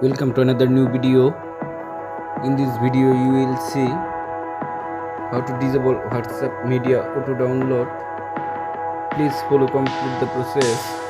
Welcome to another new video. In this video you will see how to disable WhatsApp media auto download. Please follow complete the process.